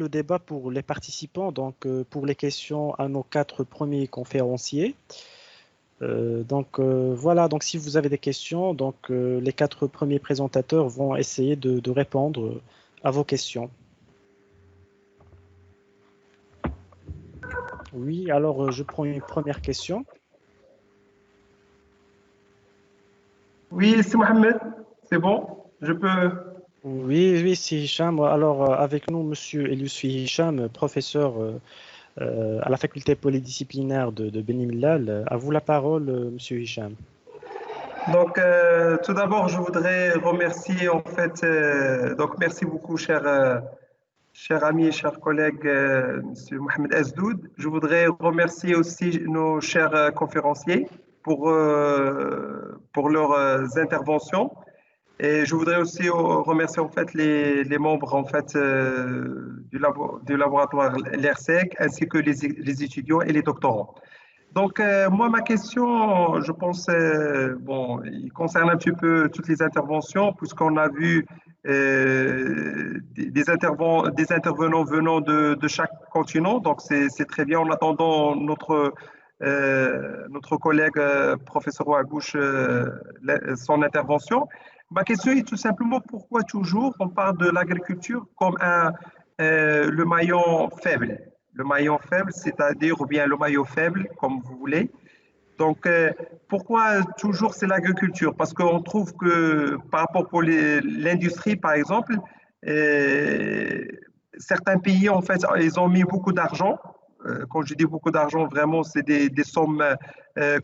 le débat pour les participants, donc pour les questions à nos quatre premiers conférenciers. Voilà, donc si vous avez des questions, donc les quatre premiers présentateurs vont essayer de répondre à vos questions. Oui, alors je prends une première question. Oui, c'est Mohamed, c'est bon, je peux. Oui, c'est Hicham. Alors avec nous, Monsieur Eliusfi Hicham, professeur à la faculté polydisciplinaire de Beni Mellal. À vous la parole, Monsieur Hicham. Donc, tout d'abord, je voudrais remercier, en fait, donc merci beaucoup, cher ami et cher collègue, Monsieur Mohamed Azdoud. Je voudrais remercier aussi nos chers conférenciers pour leurs interventions. Et je voudrais aussi remercier en fait les membres en fait du laboratoire LERSEC ainsi que les étudiants et les doctorants. Donc moi ma question, je pense bon, il concerne un petit peu toutes les interventions puisqu'on a vu des intervenants venant de chaque continent. Donc c'est très bien. En attendant notre collègue professeur Ouagouche son intervention. Ma question est tout simplement pourquoi toujours on parle de l'agriculture comme le maillon faible. Le maillon faible, c'est-à-dire, ou bien le maillot faible, comme vous voulez. Donc, pourquoi toujours c'est l'agriculture? Parce qu'on trouve que par rapport pour l'industrie, par exemple, euh, certains pays, en fait, ils ont mis beaucoup d'argent. Quand je dis beaucoup d'argent, vraiment, c'est des sommes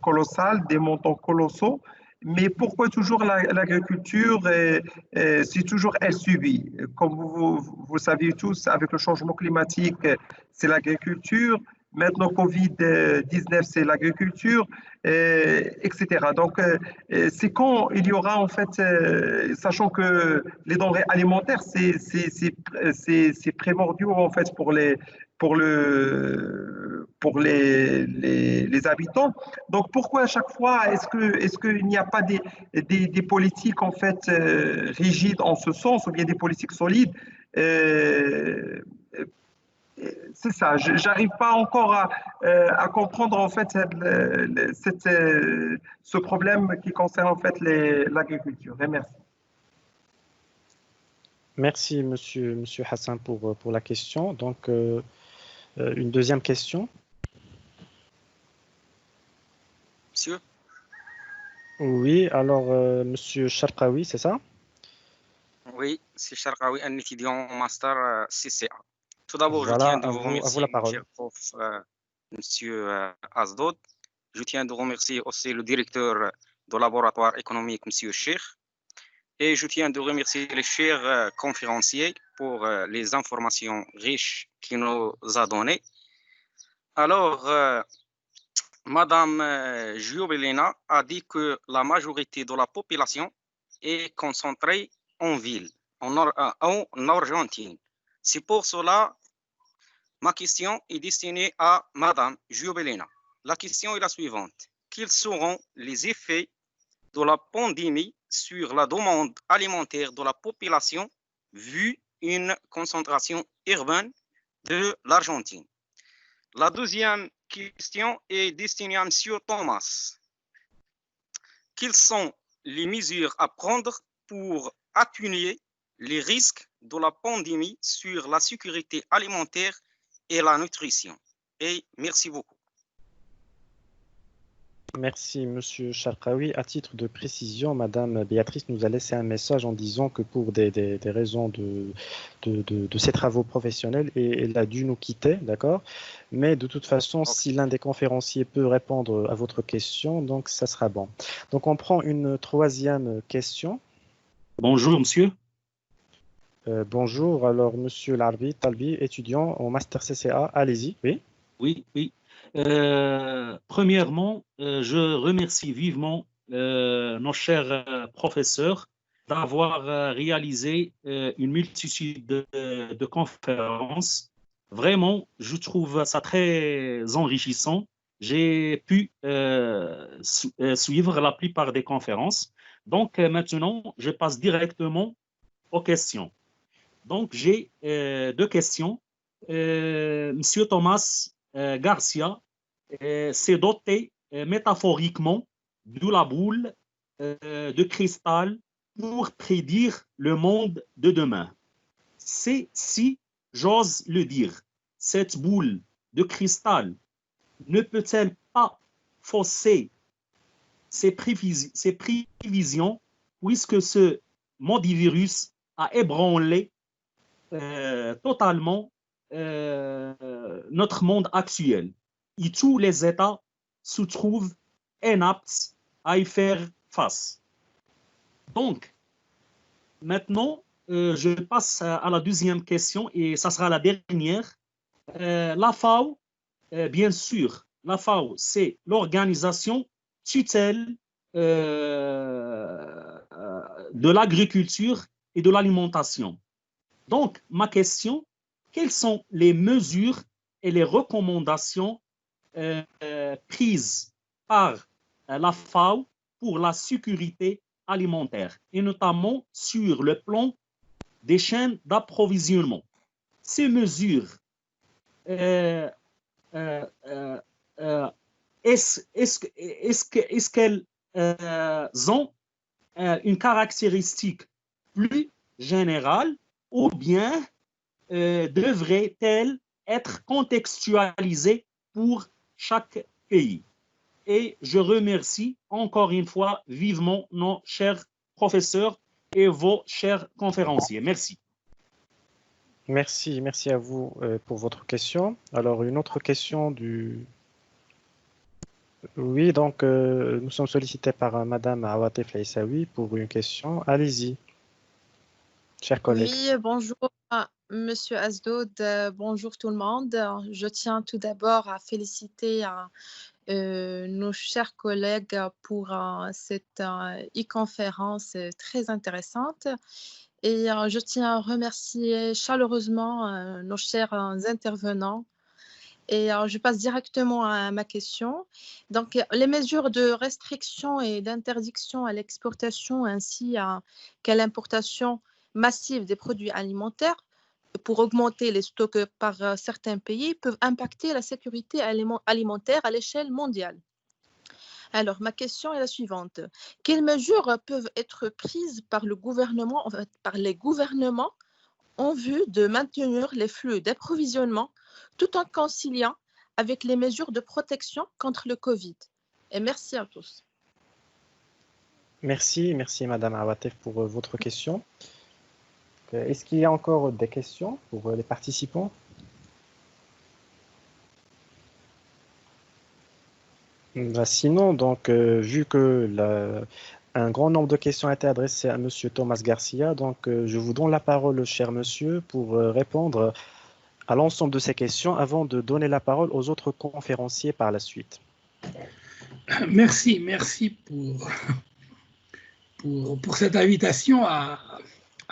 colossales, des montants colossaux. Mais pourquoi toujours l'agriculture si toujours elle subit? Comme vous savez tous, avec le changement climatique, c'est l'agriculture. Maintenant, Covid-19, c'est l'agriculture, etc. Donc, c'est quand il y aura, en fait, sachant que les denrées alimentaires, c'est primordial, en fait, pour les habitants. Donc, pourquoi à chaque fois, est-ce qu'il n'y a pas des politiques, en fait, rigides en ce sens, ou bien des politiques solides c'est ça, j'arrive pas encore à comprendre en fait ce problème qui concerne en fait l'agriculture. Et merci. Merci, Monsieur Hassan, pour la question. Donc, une deuxième question. Monsieur? Oui, alors, Monsieur Charqaoui, c'est ça? Oui, c'est Charqaoui, un étudiant en master CCA. Tout d'abord, je Voilà, tiens de vous à vous remercier, la mon parole. cher prof, Monsieur Asdod. Je tiens de remercier aussi le directeur du laboratoire économique, Monsieur Cheikh. Et je tiens de remercier les chers conférenciers pour les informations riches qu'il nous a données. Alors, Madame Giobellina a dit que la majorité de la population est concentrée en ville, en Argentine. C'est pour cela ma question est destinée à Madame Giobellina. La question est la suivante. Quels seront les effets de la pandémie sur la demande alimentaire de la population vu une concentration urbaine de l'Argentine? La deuxième question est destinée à M. Thomas. Quelles sont les mesures à prendre pour atténuer les risques de la pandémie sur la sécurité alimentaire et la nutrition? Et merci beaucoup. Merci, Monsieur Charqaoui. À titre de précision, Madame Béatrice nous a laissé un message en disant que pour des raisons de ses travaux professionnels, elle a dû nous quitter, d'accord? Mais de toute façon, Okay. si l'un des conférenciers peut répondre à votre question, donc ça sera bon. Donc on prend une troisième question. Bonjour, monsieur. Bonjour, alors Monsieur Talbi, étudiant en Master CCA, allez-y, oui. Oui. Premièrement, je remercie vivement nos chers professeurs d'avoir réalisé une multitude de conférences. Vraiment, je trouve ça très enrichissant. J'ai pu suivre la plupart des conférences. Donc maintenant, je passe directement aux questions. Donc j'ai deux questions. Monsieur Thomas Garcia s'est doté métaphoriquement de la boule de cristal pour prédire le monde de demain. C'est, si j'ose le dire, cette boule de cristal ne peut-elle pas fausser ses prévisions puisque ce modivirus a ébranlé totalement notre monde actuel et tous les États se trouvent inaptes à y faire face. Donc, maintenant, je passe à la deuxième question et ça sera la dernière. La FAO, bien sûr, la FAO, c'est l'organisation tutelle de l'agriculture et de l'alimentation. Donc, ma question, quelles sont les mesures et les recommandations prises par la FAO pour la sécurité alimentaire, et notamment sur le plan des chaînes d'approvisionnement? Ces mesures, est-ce qu'elles ont une caractéristique plus générale ou bien devraient-elles être contextualisées pour chaque pays? Et je remercie encore une fois vivement nos chers professeurs et vos chers conférenciers. Merci. Merci à vous pour votre question. Alors, une autre question du... Oui, donc nous sommes sollicités par Madame Awatif Laïsaoui pour une question. Allez-y, chers collègues. Oui, bonjour Monsieur Asdod, bonjour tout le monde. Je tiens tout d'abord à féliciter nos chers collègues pour cette e-conférence très intéressante. Et je tiens à remercier chaleureusement nos chers intervenants. Et je passe directement à ma question. Donc, les mesures de restriction et d'interdiction à l'exportation ainsi qu'à l'importation massive des produits alimentaires pour augmenter les stocks par certains pays peuvent impacter la sécurité alimentaire à l'échelle mondiale. Alors, ma question est la suivante. Quelles mesures peuvent être prises par le gouvernement, en fait, par les gouvernements en vue de maintenir les flux d'approvisionnement tout en conciliant avec les mesures de protection contre le Covid? Et merci à tous. Merci Madame Awatif pour votre question. Est-ce qu'il y a encore des questions pour les participants? Sinon, donc, vu que un grand nombre de questions a été adressées à Monsieur Thomas Garcia, donc je vous donne la parole, cher monsieur, pour répondre à l'ensemble de ces questions avant de donner la parole aux autres conférenciers par la suite. Merci pour cette invitation à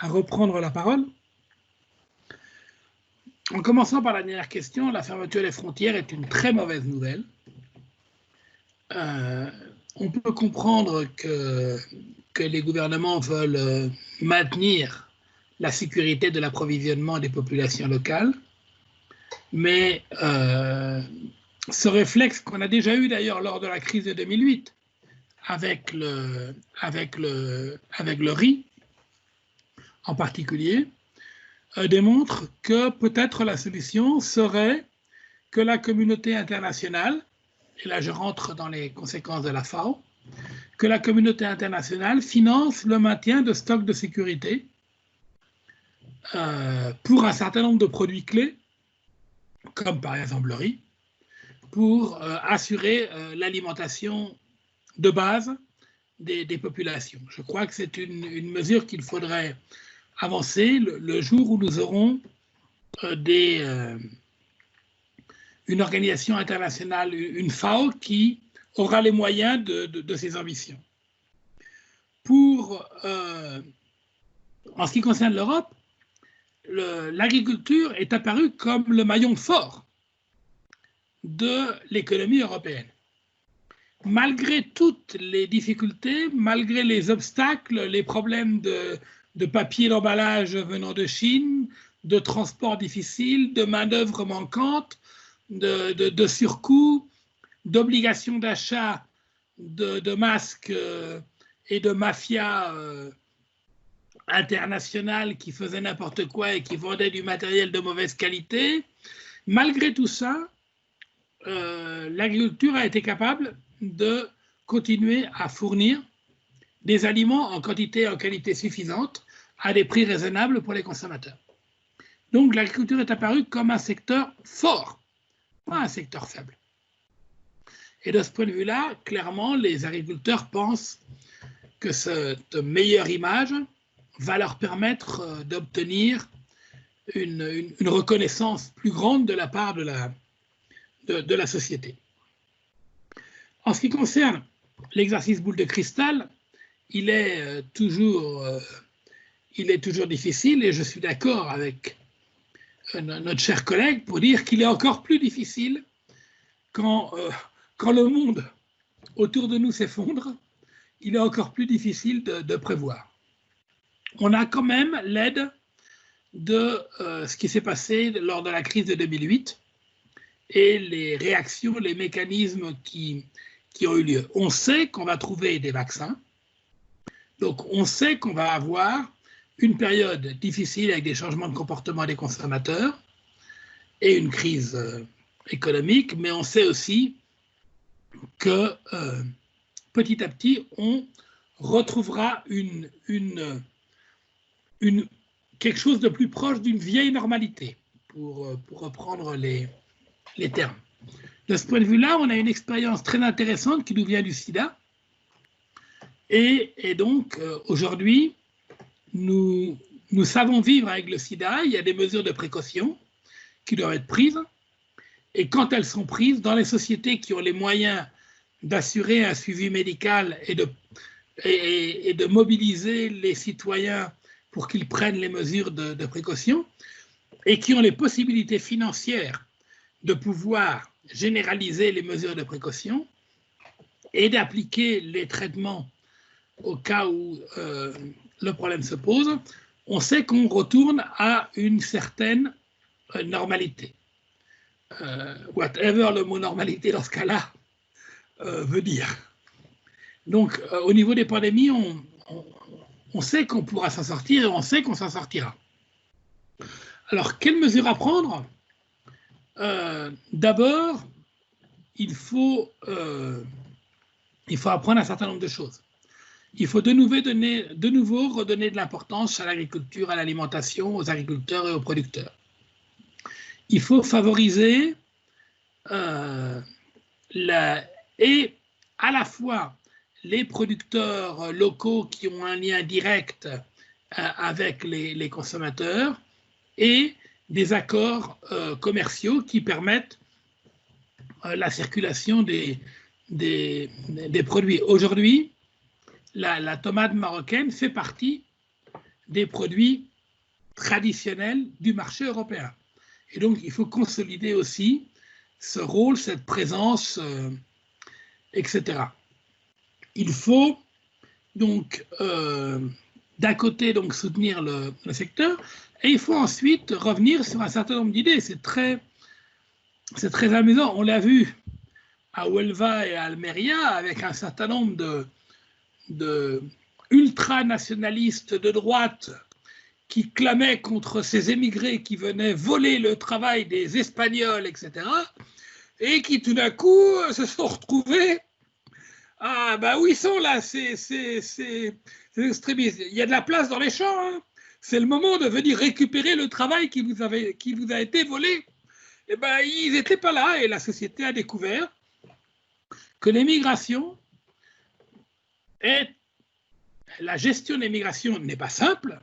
reprendre la parole. En commençant par la dernière question, la fermeture des frontières est une très mauvaise nouvelle. On peut comprendre que les gouvernements veulent maintenir la sécurité de l'approvisionnement des populations locales, mais ce réflexe qu'on a déjà eu d'ailleurs lors de la crise de 2008 avec le riz en particulier, démontre que peut-être la solution serait que la communauté internationale, et là je rentre dans les conséquences de la FAO, que la communauté internationale finance le maintien de stocks de sécurité pour un certain nombre de produits clés, comme par exemple le riz, pour assurer l'alimentation de base des populations. Je crois que c'est une mesure qu'il faudrait avancer le jour où nous aurons une organisation internationale, une FAO, qui aura les moyens de ses ambitions. En ce qui concerne l'Europe, l'agriculture est apparue comme le maillon fort de l'économie européenne. Malgré toutes les difficultés, malgré les obstacles, les problèmes de papier d'emballage venant de Chine, de transport difficile, de main-d'œuvre manquante, de surcoûts, d'obligations d'achat de masques et de mafias internationales qui faisaient n'importe quoi et qui vendaient du matériel de mauvaise qualité. Malgré tout ça, l'agriculture a été capable de continuer à fournir des aliments en quantité et en qualité suffisante à des prix raisonnables pour les consommateurs. Donc l'agriculture est apparue comme un secteur fort, pas un secteur faible. Et de ce point de vue-là, clairement, les agriculteurs pensent que cette meilleure image va leur permettre d'obtenir une reconnaissance plus grande de la part de la société. En ce qui concerne l'exercice boule de cristal, il est toujours difficile, et je suis d'accord avec notre cher collègue pour dire qu'il est encore plus difficile quand le monde autour de nous s'effondre, il est encore plus difficile de prévoir. On a quand même l'aide de ce qui s'est passé lors de la crise de 2008 et les réactions, les mécanismes qui ont eu lieu. On sait qu'on va trouver des vaccins, donc on sait qu'on va avoir une période difficile avec des changements de comportement des consommateurs et une crise économique, mais on sait aussi que petit à petit, on retrouvera quelque chose de plus proche d'une vieille normalité, pour reprendre les termes. De ce point de vue-là, on a une expérience très intéressante qui nous vient du sida. Et donc, aujourd'hui, nous savons vivre avec le sida. Il y a des mesures de précaution qui doivent être prises. Et quand elles sont prises, dans les sociétés qui ont les moyens d'assurer un suivi médical et de mobiliser les citoyens pour qu'ils prennent les mesures de précaution, et qui ont les possibilités financières de pouvoir généraliser les mesures de précaution et d'appliquer les traitements au cas où le problème se pose, on sait qu'on retourne à une certaine normalité. Whatever le mot normalité dans ce cas-là veut dire. Donc, au niveau des pandémies, on sait qu'on pourra s'en sortir et on sait qu'on s'en sortira. Alors, quelles mesures à prendre? D'abord, il faut apprendre un certain nombre de choses. Il faut de nouveau redonner de l'importance à l'agriculture, à l'alimentation, aux agriculteurs et aux producteurs. Il faut favoriser et à la fois les producteurs locaux qui ont un lien direct avec les consommateurs et des accords commerciaux qui permettent la circulation des produits. Aujourd'hui, la tomate marocaine fait partie des produits traditionnels du marché européen. Et donc, il faut consolider aussi ce rôle, cette présence, etc. Il faut donc, d'un côté, donc, soutenir le secteur, et il faut ensuite revenir sur un certain nombre d'idées. C'est très amusant. On l'a vu à Huelva et à Almeria avec un certain nombre de ultranationalistes de droite qui clamaient contre ces émigrés qui venaient voler le travail des Espagnols, etc. Et qui tout d'un coup se sont retrouvés. Ah, bah où ils sont là, ces extrémistes? Il y a de la place dans les champs. Hein. C'est le moment de venir récupérer le travail qui vous a été volé. Eh ben, ils n'étaient pas là et la société a découvert que l'immigration la gestion des migrations n'est pas simple,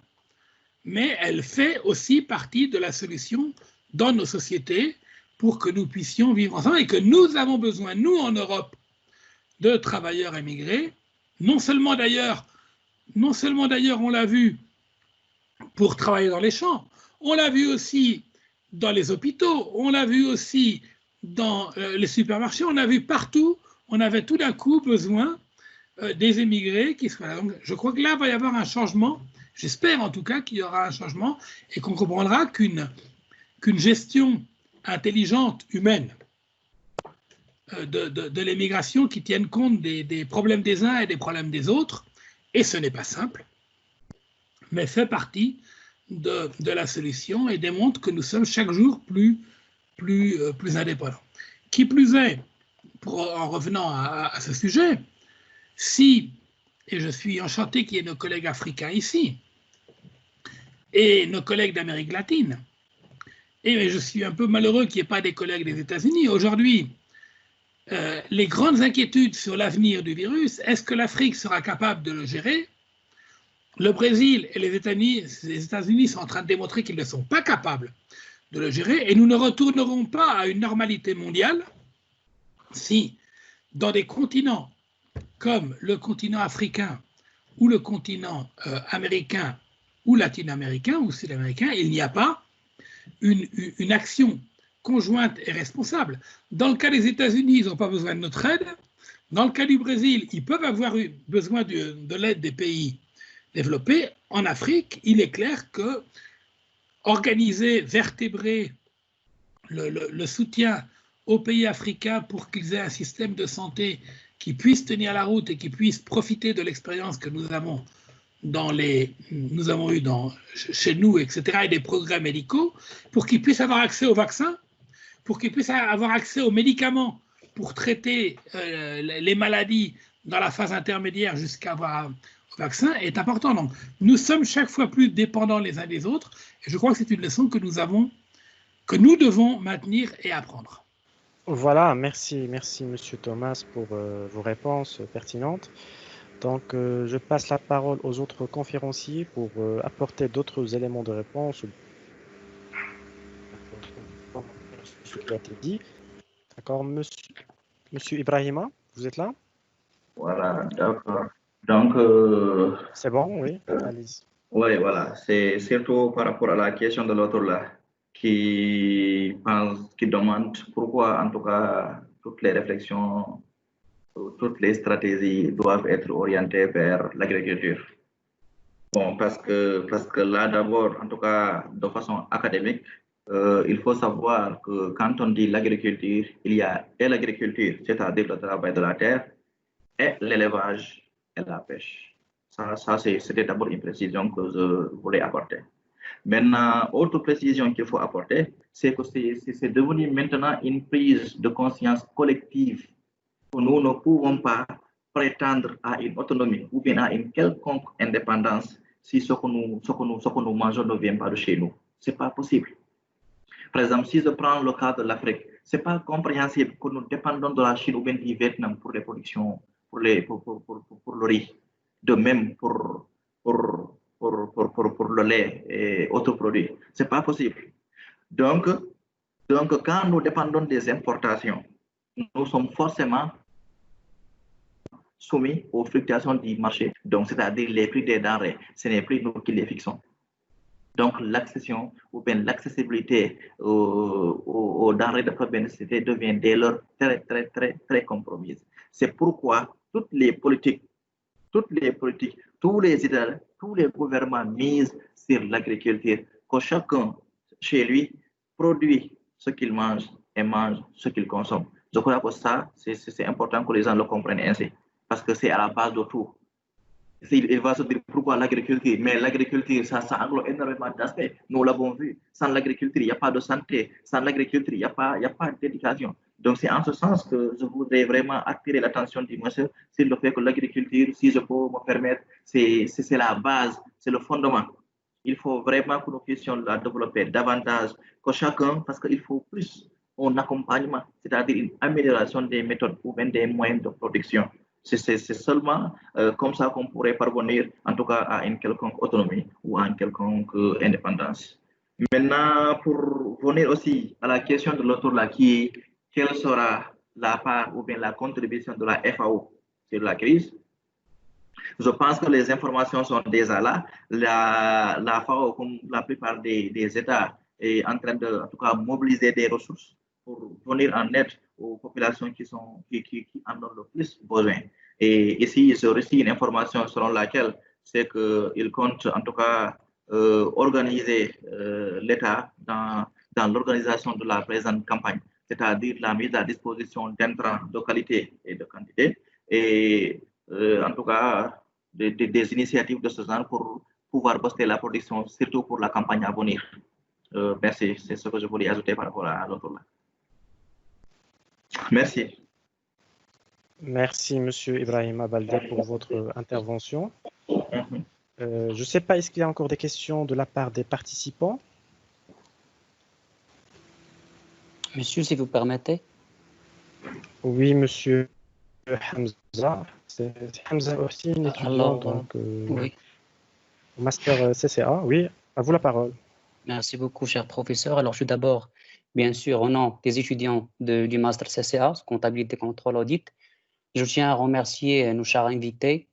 mais elle fait aussi partie de la solution dans nos sociétés pour que nous puissions vivre ensemble et que nous avons besoin, nous en Europe, de travailleurs immigrés, non seulement d'ailleurs on l'a vu pour travailler dans les champs, on l'a vu aussi dans les hôpitaux, on l'a vu aussi dans les supermarchés, on a vu partout, on avait tout d'un coup besoin des émigrés qui soient là. Donc, je crois que là, il va y avoir un changement J'espère en tout cas qu'il y aura un changement et qu'on comprendra qu'une gestion intelligente, humaine, de l'immigration qui tienne compte des problèmes des uns et des problèmes des autres, et ce n'est pas simple, mais fait partie de la solution et démontre que nous sommes chaque jour plus indépendants. Qui plus est, en revenant à ce sujet, et je suis enchanté qu'il y ait nos collègues africains ici, et nos collègues d'Amérique latine, et je suis un peu malheureux qu'il n'y ait pas des collègues des États-Unis. Aujourd'hui, les grandes inquiétudes sur l'avenir du virus, est-ce que l'Afrique sera capable de le gérer? Le Brésil et les États-Unis sont en train de démontrer qu'ils ne sont pas capables de le gérer, et nous ne retournerons pas à une normalité mondiale si, dans des continents comme le continent africain ou le continent américain ou latino-américain ou sud-américain, il n'y a pas une action conjointe et responsable. Dans le cas des États-Unis, ils n'ont pas besoin de notre aide. Dans le cas du Brésil, ils peuvent avoir besoin de l'aide des pays développés. En Afrique, il est clair que organiser, vertébrer le soutien aux pays africains pour qu'ils aient un système de santé qui puisse tenir la route et qui puisse profiter de l'expérience que nous avons eu chez nous, etc., et des progrès médicaux, pour qu'ils puissent avoir accès aux vaccins, pour qu'ils puissent avoir accès aux médicaments pour traiter les maladies dans la phase intermédiaire jusqu'à avoir un vaccin, est important. Donc, nous sommes chaque fois plus dépendants les uns des autres, et je crois que c'est une leçon que nous devons maintenir et apprendre. Voilà, merci Monsieur Thomas pour vos réponses pertinentes. Donc, je passe la parole aux autres conférenciers pour apporter d'autres éléments de réponse. Ce qui a été dit. D'accord, Monsieur Ibrahima, vous êtes là? Voilà, d'accord. Donc, c'est bon, oui, allez-y. Oui, voilà, c'est surtout par rapport à la question de l'autre là, qui demande pourquoi, en tout cas, toutes les réflexions, toutes les stratégies doivent être orientées vers l'agriculture. Bon, parce que là, d'abord, en tout cas, de façon académique, il faut savoir que quand on dit l'agriculture, il y a et l'agriculture, c'est-à-dire le travail de la terre, et l'élevage et la pêche. Ça c'était d'abord une précision que je voulais apporter. Maintenant, autre précision qu'il faut apporter, c'est que c'est devenu maintenant une prise de conscience collective que nous ne pouvons pas prétendre à une autonomie ou bien à une quelconque indépendance si ce que nous mangeons ne vient pas de chez nous. Ce n'est pas possible. Par exemple, si je prends le cas de l'Afrique, ce n'est pas compréhensible que nous dépendons de la Chine ou bien du Vietnam pour les productions, pour le riz. De même pour le lait et autres produits. Ce n'est pas possible. Donc, quand nous dépendons des importations, nous sommes forcément soumis aux fluctuations du marché. Donc, c'est-à-dire les prix des denrées, ce n'est plus nous qui les fixons. Donc, l'accession ou bien l'accessibilité aux denrées de première nécessité devient dès lors très, très, très, très compromise. C'est pourquoi toutes les politiques, tous les États, tous les gouvernements misent sur l'agriculture, que chacun chez lui produit ce qu'il mange et mange ce qu'il consomme. Je crois que ça, c'est important que les gens le comprennent ainsi, parce que c'est à la base de tout. Il va se dire pourquoi l'agriculture, mais l'agriculture, ça englobe énormément d'aspects. Nous l'avons vu. Sans l'agriculture, il n'y a pas de santé. Sans l'agriculture, il n'y a pas d'éducation. Donc, c'est en ce sens que je voudrais vraiment attirer l'attention du monsieur sur le fait que l'agriculture, si je peux me permettre, c'est la base, c'est le fondement. Il faut vraiment que nous puissions la développer davantage que chacun, parce qu'il faut plus un accompagnement, c'est-à-dire une amélioration des méthodes ou même des moyens de production. C'est seulement comme ça qu'on pourrait parvenir, en tout cas, à une quelconque autonomie ou à une quelconque indépendance. Maintenant, pour venir aussi à la question de l'autre là, qui est quelle sera la part ou bien la contribution de la FAO sur la crise? Je pense que les informations sont déjà là. La FAO, comme la plupart des États, est en train de, en tout cas, mobiliser des ressources pour venir en aide aux populations qui en ont le plus besoin. Et ici, j'ai reçu une information selon laquelle c'est qu'il compte en tout cas organiser l'État dans l'organisation de la présente campagne, c'est-à-dire la mise à disposition d'intrants de qualité et de quantité, et en tout cas des initiatives de ce genre pour pouvoir booster la production, surtout pour la campagne à venir. Merci, c'est ce que je voulais ajouter par rapport à l'autre là. Merci. Merci, Monsieur Ibrahima Baldé, pour votre intervention. Je ne sais pas, est-ce qu'il y a encore des questions de la part des participants? Monsieur, si vous permettez. Oui, Monsieur Hamza. C'est Hamza aussi, un étudiant, Alors, donc, oui. au master CCA. Oui, à vous la parole. Merci beaucoup, cher professeur. Alors, je suis d'abord, bien sûr, au nom des étudiants du master CCA, comptabilité, contrôle, audit. Je tiens à remercier nos chers invités,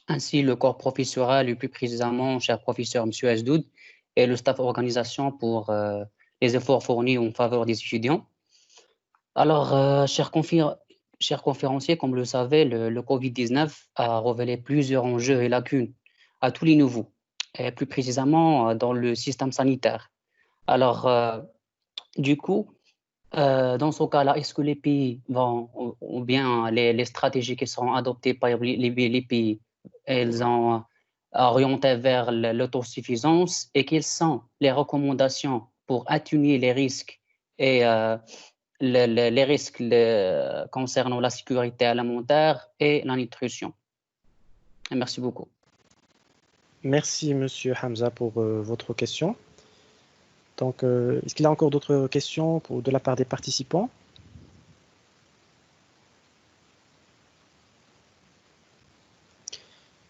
ainsi le corps professoral, et plus précisément, cher professeur M. Azdoud, et le staff organisation pour les efforts fournis en faveur des étudiants. Alors, chers conférenciers, comme vous le savez, le Covid-19 a révélé plusieurs enjeux et lacunes à tous les niveaux, et plus précisément dans le système sanitaire. Alors, du coup, dans ce cas-là, est-ce que les pays vont, ou bien les stratégies qui seront adoptées par les pays, elles ont orienté vers l'autosuffisance, et quelles sont les recommandations pour atténuer les risques et les risques concernant la sécurité alimentaire et la nutrition? Et merci beaucoup. Merci, Monsieur Hamza, pour votre question. Donc, est-ce qu'il y a encore d'autres questions de la part des participants?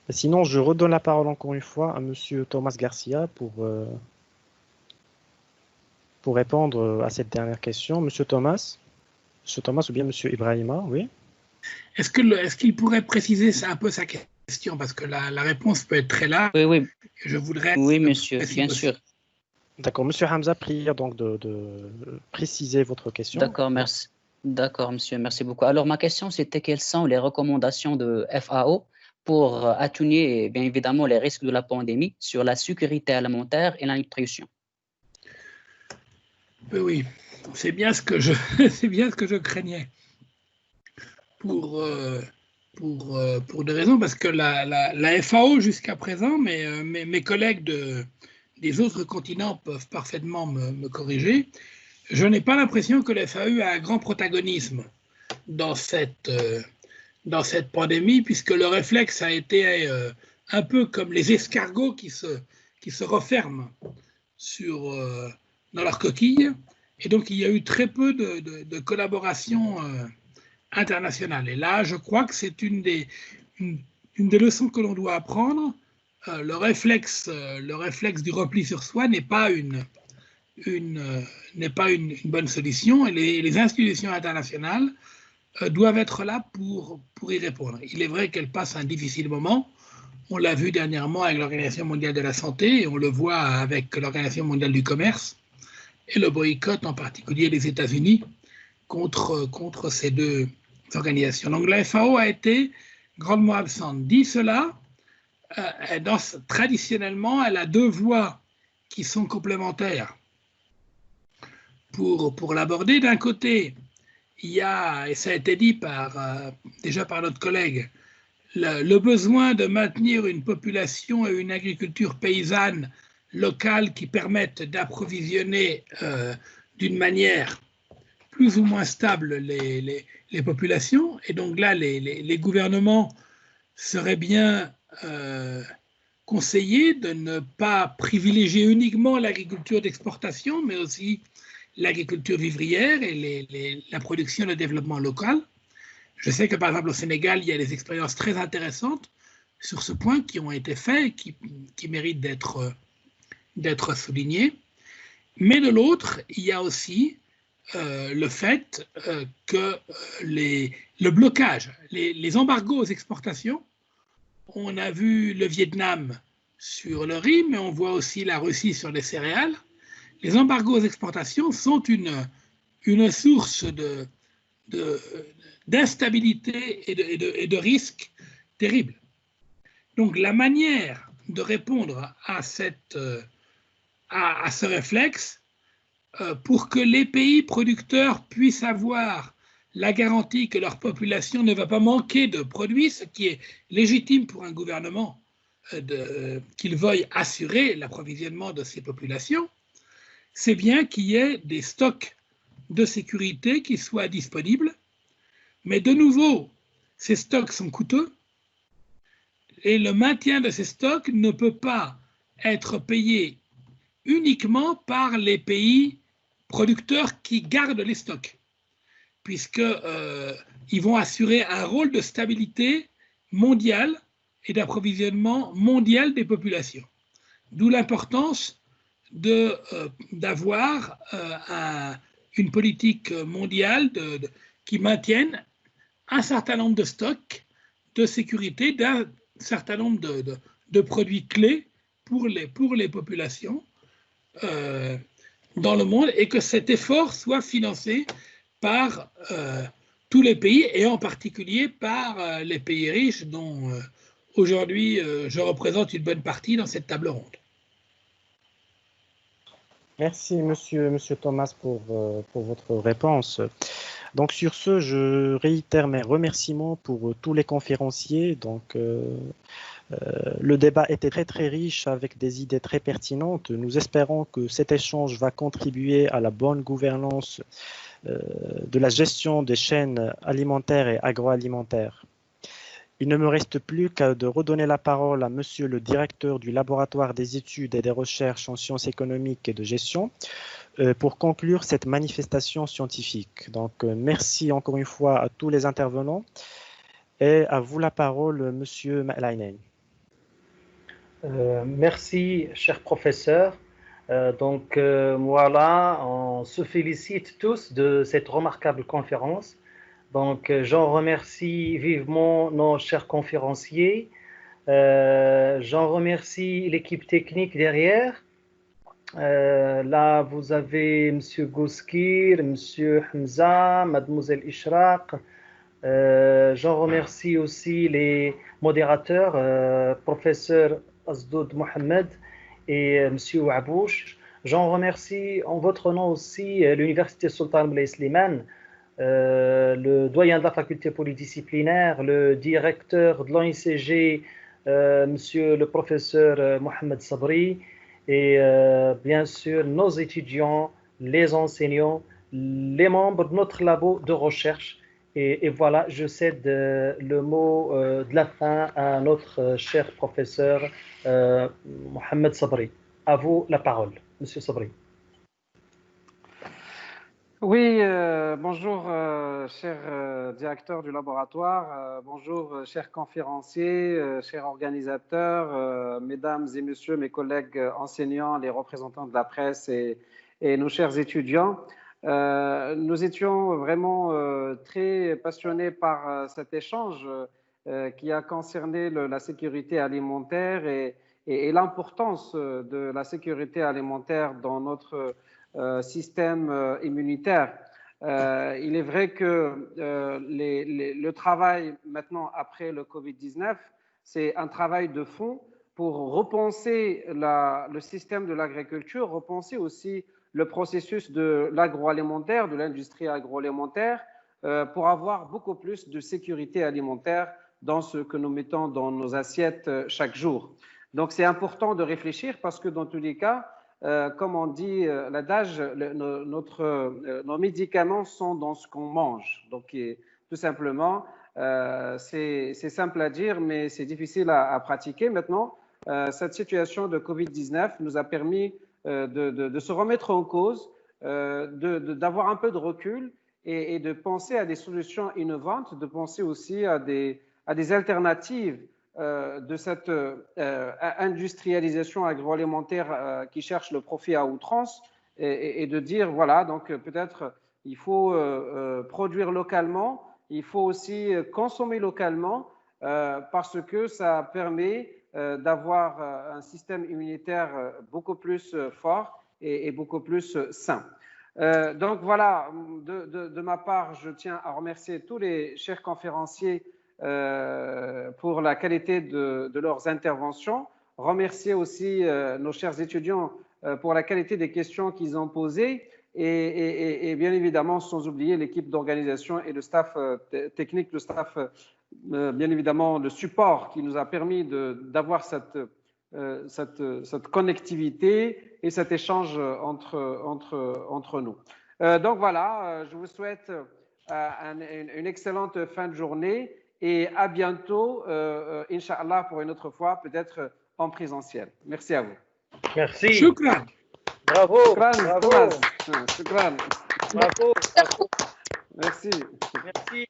Sinon, je redonne la parole encore une fois à Monsieur Thomas Garcia pour répondre à cette dernière question. Monsieur Thomas ou bien Monsieur Ibrahima, oui. Est-ce qu'il pourrait préciser un peu sa question, parce que la réponse peut être très large. Oui, oui. Je voudrais. Oui, monsieur, bien sûr. D'accord, Monsieur Hamza, prière donc de préciser votre question. D'accord, merci. D'accord, monsieur, merci beaucoup. Alors, ma question, c'était quelles sont les recommandations de FAO pour atténuer, bien évidemment, les risques de la pandémie sur la sécurité alimentaire et la nutrition? Oui, c'est bien ce que je craignais. Pour des raisons, parce que la FAO jusqu'à présent, mes collègues des autres continents peuvent parfaitement me corriger, je n'ai pas l'impression que la FAO a un grand protagonisme dans cette pandémie, puisque le réflexe a été un peu comme les escargots qui se referment dans leur coquille, et donc il y a eu très peu de collaboration internationale. Et là, je crois que c'est une des leçons que l'on doit apprendre. Le réflexe du repli sur soi n'est pas une bonne solution, et les institutions internationales doivent être là pour y répondre. Il est vrai qu'elles passent un difficile moment. On l'a vu dernièrement avec l'Organisation mondiale de la santé, et on le voit avec l'Organisation mondiale du commerce, et le boycott en particulier des États-Unis contre ces deux organisations. Donc la FAO a été grandement absente. Dit cela, traditionnellement, elle a deux voies qui sont complémentaires pour l'aborder. D'un côté, il y a, et ça a été dit déjà par notre collègue, le besoin de maintenir une population et une agriculture paysanne locale qui permettent d'approvisionner d'une manière plus ou moins stable les populations. Et donc là, les gouvernements seraient bien conseillés de ne pas privilégier uniquement l'agriculture d'exportation, mais aussi l'agriculture vivrière et la production et le développement local. Je sais que par exemple au Sénégal, il y a des expériences très intéressantes sur ce point qui ont été faites, qui méritent d'être soulignées. Mais de l'autre, il y a aussi le fait que le blocage, les embargos aux exportations, on a vu le Vietnam sur le riz, mais on voit aussi la Russie sur les céréales. Les embargos aux exportations sont une source d'instabilité et de risques terribles. Donc la manière de répondre à ce réflexe, pour que les pays producteurs puissent avoir la garantie que leur population ne va pas manquer de produits, ce qui est légitime pour un gouvernement qu'il veuille assurer l'approvisionnement de ses populations, c'est bien qu'il y ait des stocks de sécurité qui soient disponibles. Mais de nouveau, ces stocks sont coûteux et le maintien de ces stocks ne peut pas être payé uniquement par les pays producteurs qui gardent les stocks, puisqu'ils vont assurer un rôle de stabilité mondiale et d'approvisionnement mondial des populations. D'où l'importance d'avoir une politique mondiale qui maintienne un certain nombre de stocks de sécurité d'un certain nombre de produits clés pour les populations dans le monde, et que cet effort soit financé par tous les pays, et en particulier par les pays riches dont aujourd'hui je représente une bonne partie dans cette table ronde. Merci, monsieur Thomas, pour votre réponse. Donc, sur ce, je réitère mes remerciements pour tous les conférenciers. Donc, le débat était très, très riche avec des idées très pertinentes. Nous espérons que cet échange va contribuer à la bonne gouvernance de la gestion des chaînes alimentaires et agroalimentaires. Il ne me reste plus qu'à de redonner la parole à monsieur le directeur du laboratoire des études et des recherches en sciences économiques et de gestion pour conclure cette manifestation scientifique. Donc, merci encore une fois à tous les intervenants et à vous la parole, monsieur Ma'lainen. Merci, cher professeur. Voilà, on se félicite tous de cette remarquable conférence. Donc, j'en remercie vivement nos chers conférenciers. J'en remercie l'équipe technique derrière. Là, vous avez M. Gouskir, M. Hamza, Mademoiselle Ishraq. J'en remercie aussi les modérateurs, professeur Azdoud Mohamed et M. Ouabouch. J'en remercie en votre nom aussi l'Université Sultan Moulay Slimane, le doyen de la faculté polydisciplinaire, le directeur de l'ONCG, monsieur le professeur Mohamed Sabri, et bien sûr nos étudiants, les enseignants, les membres de notre labo de recherche. Et voilà, je cède le mot de la fin à notre cher professeur Mohamed Sabri. À vous la parole, monsieur Sabri. Oui, bonjour, cher directeur du laboratoire, bonjour, chers conférenciers, chers organisateurs, mesdames et messieurs, mes collègues enseignants, les représentants de la presse et nos chers étudiants. Nous étions vraiment très passionnés par cet échange qui a concerné la sécurité alimentaire et l'importance de la sécurité alimentaire dans notre système immunitaire. Il est vrai que le travail maintenant après le Covid-19, c'est un travail de fond pour repenser le système de l'agriculture, repenser aussi le processus de l'agroalimentaire, de l'industrie agroalimentaire, pour avoir beaucoup plus de sécurité alimentaire dans ce que nous mettons dans nos assiettes chaque jour. Donc c'est important de réfléchir parce que dans tous les cas, comme on dit l'adage, nos médicaments sont dans ce qu'on mange. Donc, tout simplement, c'est simple à dire, mais c'est difficile à pratiquer. Maintenant, cette situation de Covid-19 nous a permis de se remettre en cause, d'avoir un peu de recul et de penser à des solutions innovantes, de penser aussi à des alternatives de cette industrialisation agroalimentaire qui cherche le profit à outrance et de dire, voilà, donc peut-être il faut produire localement, il faut aussi consommer localement parce que ça permet d'avoir un système immunitaire beaucoup plus fort et beaucoup plus sain. Donc voilà, de ma part, je tiens à remercier tous les chers conférenciers pour la qualité de leurs interventions. Remercier aussi nos chers étudiants pour la qualité des questions qu'ils ont posées et bien évidemment sans oublier l'équipe d'organisation et le staff technique, le staff bien évidemment le support qui nous a permis d'avoir cette connectivité et cet échange entre nous. Donc voilà, je vous souhaite une excellente fin de journée et à bientôt, Inch'Allah, pour une autre fois, peut-être en présentiel. Merci à vous. Merci. Shukran. Bravo. Shukran, Bravo. Shukran. Bravo. Merci. Merci.